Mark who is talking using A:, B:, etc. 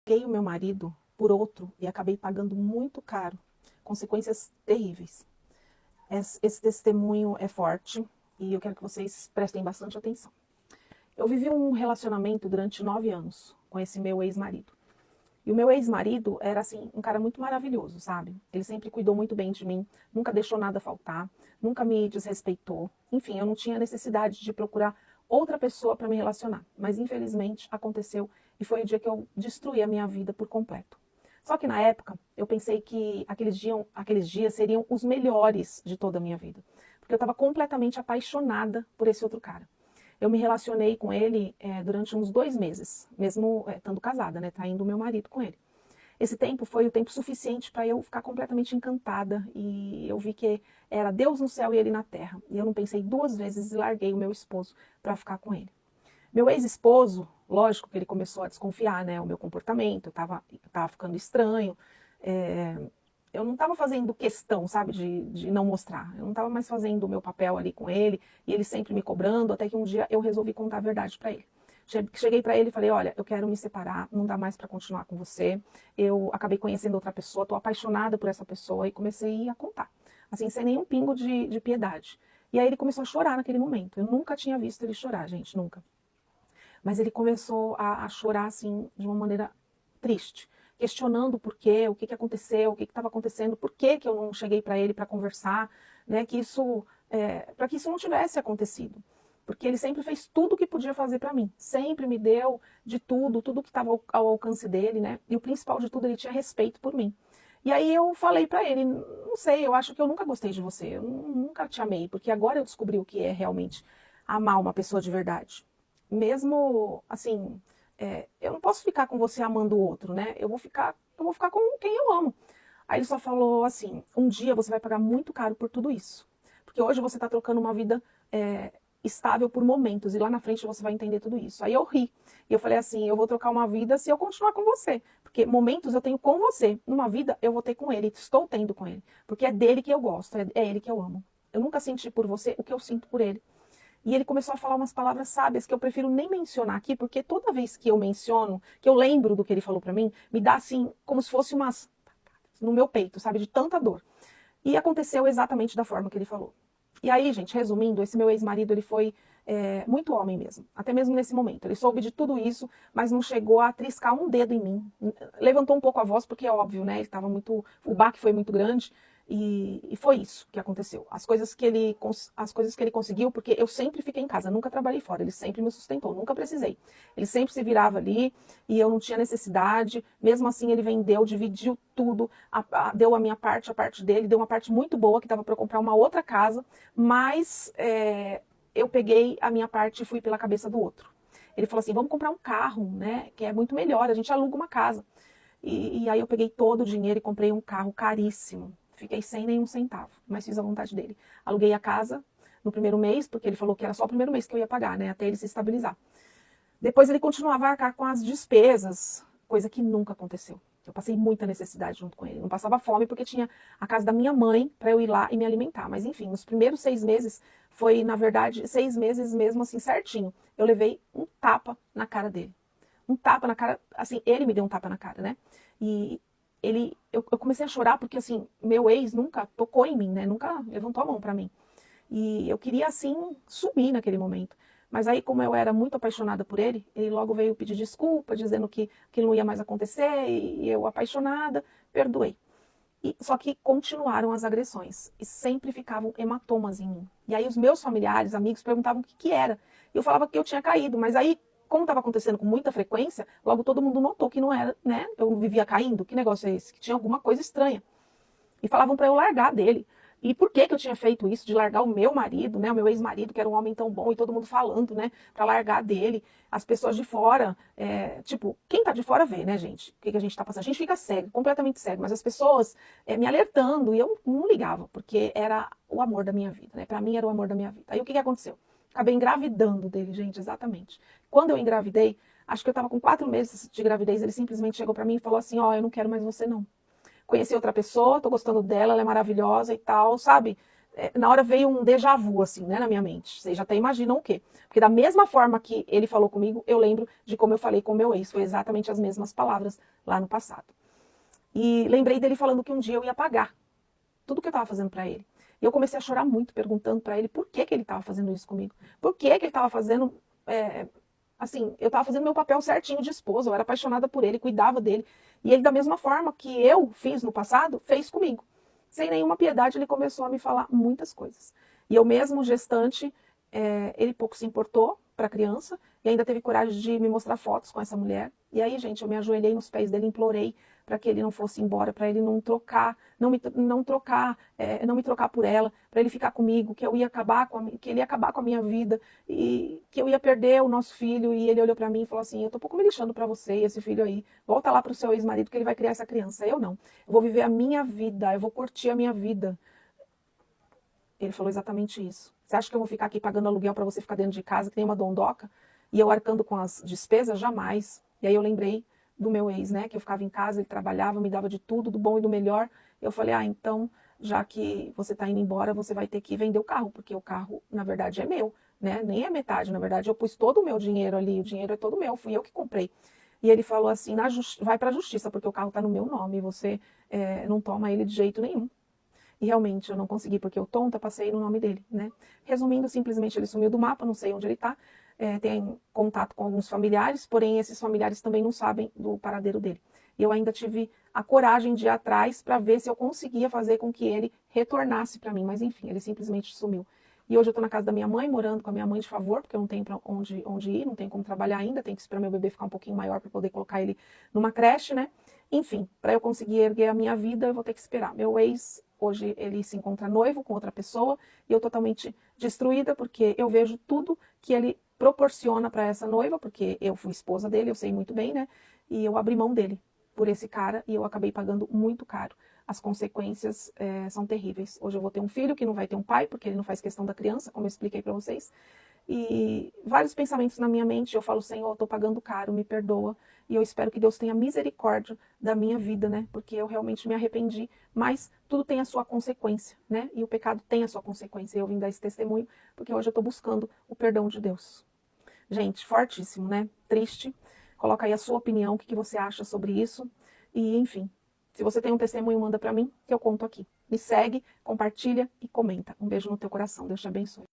A: Troquei o meu marido por outro e acabei pagando muito caro, consequências terríveis. Esse testemunho é forte e eu quero que vocês prestem bastante atenção. Eu vivi um relacionamento durante 9 anos com esse meu ex-marido. E o meu ex-marido era, assim, um cara muito maravilhoso, sabe? Ele sempre cuidou muito bem de mim, nunca deixou nada faltar, nunca me desrespeitou. Enfim, eu não tinha necessidade de procurar outra pessoa para me relacionar. Mas, infelizmente, aconteceu e foi o dia que eu destruí a minha vida por completo. Só que na época, eu pensei que aqueles dias seriam os melhores de toda a minha vida. Porque eu estava completamente apaixonada por esse outro cara. Eu me relacionei com ele durante uns 2 meses, mesmo estando casada, né, traindo o meu marido com ele. Esse tempo foi o tempo suficiente para eu ficar completamente encantada e eu vi que era Deus no céu e ele na terra. E eu não pensei 2 vezes e larguei o meu esposo para ficar com ele. Meu ex-esposo, lógico que ele começou a desconfiar, né, o meu comportamento, eu tava ficando estranho, é, eu não estava fazendo questão, sabe, de não mostrar. Eu não estava mais fazendo o meu papel ali com ele, e ele sempre me cobrando, até que um dia eu resolvi contar a verdade para ele. Cheguei para ele e falei, olha, eu quero me separar, não dá mais para continuar com você. Eu acabei conhecendo outra pessoa, estou apaixonada por essa pessoa, e comecei a contar, assim, sem nenhum pingo de piedade. E aí ele começou a chorar naquele momento. Eu nunca tinha visto ele chorar, gente, nunca. Mas ele começou a chorar, assim, de uma maneira triste, questionando o porquê, o que, que aconteceu, o que estava acontecendo, por que, que eu não cheguei para ele para conversar, né, para que isso não tivesse acontecido. Porque ele sempre fez tudo o que podia fazer para mim, sempre me deu de tudo, tudo que estava ao alcance dele, né, e o principal de tudo, ele tinha respeito por mim. E aí eu falei para ele, não sei, eu acho que eu nunca gostei de você, eu nunca te amei, porque agora eu descobri o que é realmente amar uma pessoa de verdade. Mesmo, assim, eu não posso ficar com você amando o outro, né? Eu vou ficar com quem eu amo. Aí ele só falou assim: um dia você vai pagar muito caro por tudo isso. Porque hoje você está trocando uma vida estável por momentos, e lá na frente você vai entender tudo isso. Aí eu ri. E eu falei assim: eu vou trocar uma vida se eu continuar com você. Porque momentos eu tenho com você. Numa vida eu vou ter com ele. Estou tendo com ele. Porque é dele que eu gosto, é ele que eu amo. Eu nunca senti por você o que eu sinto por ele. E ele começou a falar umas palavras sábias que eu prefiro nem mencionar aqui, porque toda vez que eu menciono, que eu lembro do que ele falou para mim, me dá assim, como se fosse umas no meu peito, sabe, de tanta dor. E aconteceu exatamente da forma que ele falou. E aí, gente, resumindo, esse meu ex-marido, ele foi muito homem mesmo, até mesmo nesse momento. Ele soube de tudo isso, mas não chegou a triscar um dedo em mim. Levantou um pouco a voz, porque é óbvio, né? Ele estava muito. O baque foi muito grande. E foi isso que aconteceu. As coisas que ele conseguiu, porque eu sempre fiquei em casa, nunca trabalhei fora, ele sempre me sustentou, nunca precisei. Ele sempre se virava ali e eu não tinha necessidade. Mesmo assim, ele vendeu, dividiu tudo, deu a minha parte, a parte dele, deu uma parte muito boa que estava para comprar uma outra casa, mas eu peguei a minha parte e fui pela cabeça do outro. Ele falou assim: vamos comprar um carro, né? Que é muito melhor, a gente aluga uma casa. E aí eu peguei todo o dinheiro e comprei um carro caríssimo. Fiquei sem nenhum centavo, mas fiz a vontade dele. Aluguei a casa no primeiro mês, porque ele falou que era só o primeiro mês que eu ia pagar, né? Até ele se estabilizar. Depois ele continuava a arcar com as despesas, coisa que nunca aconteceu. Eu passei muita necessidade junto com ele. Não passava fome porque tinha a casa da minha mãe para eu ir lá e me alimentar. Mas enfim, nos primeiros 6 meses, foi na verdade 6 meses mesmo assim certinho. Eu levei um tapa na cara dele. Um tapa na cara, assim, ele me deu um tapa na cara, né? E eu comecei a chorar porque assim, meu ex nunca tocou em mim, né? Nunca levantou a mão para mim. E eu queria, assim, sumir naquele momento. Mas aí, como eu era muito apaixonada por ele, ele logo veio pedir desculpa, dizendo que não ia mais acontecer, e eu, apaixonada, perdoei. Só que continuaram as agressões, e sempre ficavam hematomas em mim. E aí os meus familiares, amigos, perguntavam o que, que era. Eu falava que eu tinha caído, mas aí, como estava acontecendo com muita frequência, logo todo mundo notou que não era, né? Eu vivia caindo, que negócio é esse? Que tinha alguma coisa estranha. E falavam para eu largar dele. E por que que eu tinha feito isso, de largar o meu marido, né, o meu ex-marido, que era um homem tão bom, e todo mundo falando, né, para largar dele, as pessoas de fora, tipo, quem tá de fora vê, né, gente, o que que a gente tá passando, a gente fica cego, completamente cego, mas as pessoas me alertando, e eu não ligava, porque era o amor da minha vida, né, para mim era o amor da minha vida. Aí o que que aconteceu? Acabei engravidando dele, gente, exatamente. Quando eu engravidei, acho que eu tava com 4 meses de gravidez, ele simplesmente chegou para mim e falou assim: eu não quero mais você não. Conheci outra pessoa, tô gostando dela, ela é maravilhosa e tal, sabe? na hora veio um déjà vu, assim, né, na minha mente. Vocês já até imaginam o quê? Porque da mesma forma que ele falou comigo, eu lembro de como eu falei com o meu ex. Foi exatamente as mesmas palavras lá no passado. E lembrei dele falando que um dia eu ia pagar tudo que eu estava fazendo para ele. E eu comecei a chorar muito, perguntando para ele por que ele estava fazendo isso comigo. Por que ele estava fazendo... assim, eu estava fazendo meu papel certinho de esposa, eu era apaixonada por ele, cuidava dele. E ele, da mesma forma que eu fiz no passado, fez comigo. Sem nenhuma piedade, ele começou a me falar muitas coisas. E eu mesmo, gestante, ele pouco se importou para a criança e ainda teve coragem de me mostrar fotos com essa mulher. E aí, gente, eu me ajoelhei nos pés dele, implorei para que ele não fosse embora, para ele não trocar, não me trocar por ela, para ele ficar comigo, que eu ia acabar que ele ia acabar com a minha vida e que eu ia perder o nosso filho. E ele olhou para mim e falou assim: eu tô pouco me lixando para você e esse filho aí. Volta lá pro seu ex-marido que ele vai criar essa criança. Eu não. Eu vou viver a minha vida, eu vou curtir a minha vida. Ele falou exatamente isso. Você acha que eu vou ficar aqui pagando aluguel para você ficar dentro de casa, que nem uma dondoca, e eu arcando com as despesas? Jamais. E aí eu lembrei do meu ex, né? Que eu ficava em casa, ele trabalhava, me dava de tudo, do bom e do melhor. Eu falei, então, já que você está indo embora, você vai ter que vender o carro, porque o carro, na verdade, é meu, né? Nem é metade, na verdade, eu pus todo o meu dinheiro ali, o dinheiro é todo meu, fui eu que comprei. E ele falou assim, vai para a justiça, porque o carro está no meu nome, e você não toma ele de jeito nenhum. E realmente eu não consegui, porque eu tonta passei no nome dele, né? Resumindo, simplesmente ele sumiu do mapa, não sei onde ele está, tem contato com alguns familiares, porém esses familiares também não sabem do paradeiro dele. E eu ainda tive a coragem de ir atrás para ver se eu conseguia fazer com que ele retornasse para mim, mas enfim, ele simplesmente sumiu. E hoje eu estou na casa da minha mãe, morando com a minha mãe de favor, porque eu não tenho para onde ir, não tenho como trabalhar ainda, tenho que esperar meu bebê ficar um pouquinho maior para poder colocar ele numa creche, né? Enfim, para eu conseguir erguer a minha vida, eu vou ter que esperar. Meu ex, hoje, ele se encontra noivo com outra pessoa e eu totalmente destruída, porque eu vejo tudo que ele proporciona para essa noiva, porque eu fui esposa dele, eu sei muito bem, né? E eu abri mão dele por esse cara e eu acabei pagando muito caro. As consequências são terríveis. Hoje eu vou ter um filho que não vai ter um pai, porque ele não faz questão da criança, como eu expliquei para vocês. E vários pensamentos na minha mente, eu falo, Senhor, eu estou pagando caro, me perdoa. E eu espero que Deus tenha misericórdia da minha vida, né? Porque eu realmente me arrependi, mas tudo tem a sua consequência, né? E o pecado tem a sua consequência. Eu vim dar esse testemunho, porque hoje eu estou buscando o perdão de Deus. Gente, fortíssimo, né? Triste. Coloca aí a sua opinião, o que você acha sobre isso. E, enfim, se você tem um testemunho, manda para mim, que eu conto aqui. Me segue, compartilha e comenta. Um beijo no teu coração. Deus te abençoe.